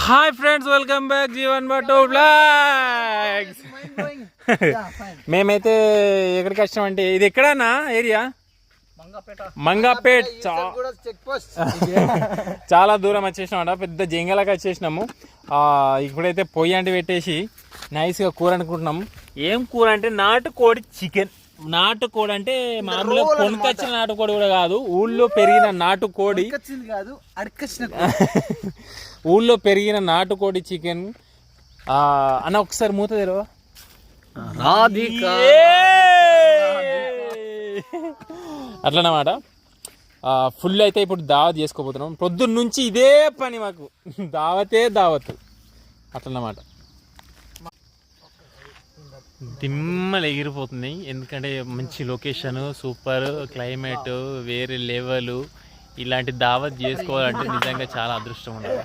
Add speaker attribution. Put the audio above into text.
Speaker 1: Hi friends, welcome back Jeevan Bhattu blogs. మేమైతే ఎక్కడికి వచ్చినామంటే ఇది ఎక్కడన్నా ఏరియా మంగాపేట్. చాలా దూరం వచ్చేసినామంట, పెద్ద జంగలకి వచ్చేసినాము. ఇప్పుడైతే పొయ్యి అంటే పెట్టేసి నైస్గా కూర అనుకుంటున్నాము. ఏం కూర అంటే నాటుకోడి చికెన్. నాటుకోడి అంటే మామూలుగా కొనుకొచ్చిన నాటుకోడి కూడా కాదు, ఊళ్ళో పెరిగిన నాటుకోడి కాదు, ఊళ్ళో పెరిగిన నాటుకోడి చికెన్. అన్న ఒకసారి మూత తెరవా. అట్లనమాట. ఫుల్ అయితే ఇప్పుడు దావత్ చేసుకోబోతున్నాం. పొద్దున్న నుంచి ఇదే పని మాకు, దావతే దావత్ అట్లనమాట. దిమ్మలు ఎగిరిపోతున్నాయి, ఎందుకంటే మంచి లొకేషన్, సూపర్ క్లైమేట్, వేరే లెవెల్. ఇలాంటి దావత్ చేసుకోవాలంటే నిజంగా చాలా అదృష్టం ఉండాలి.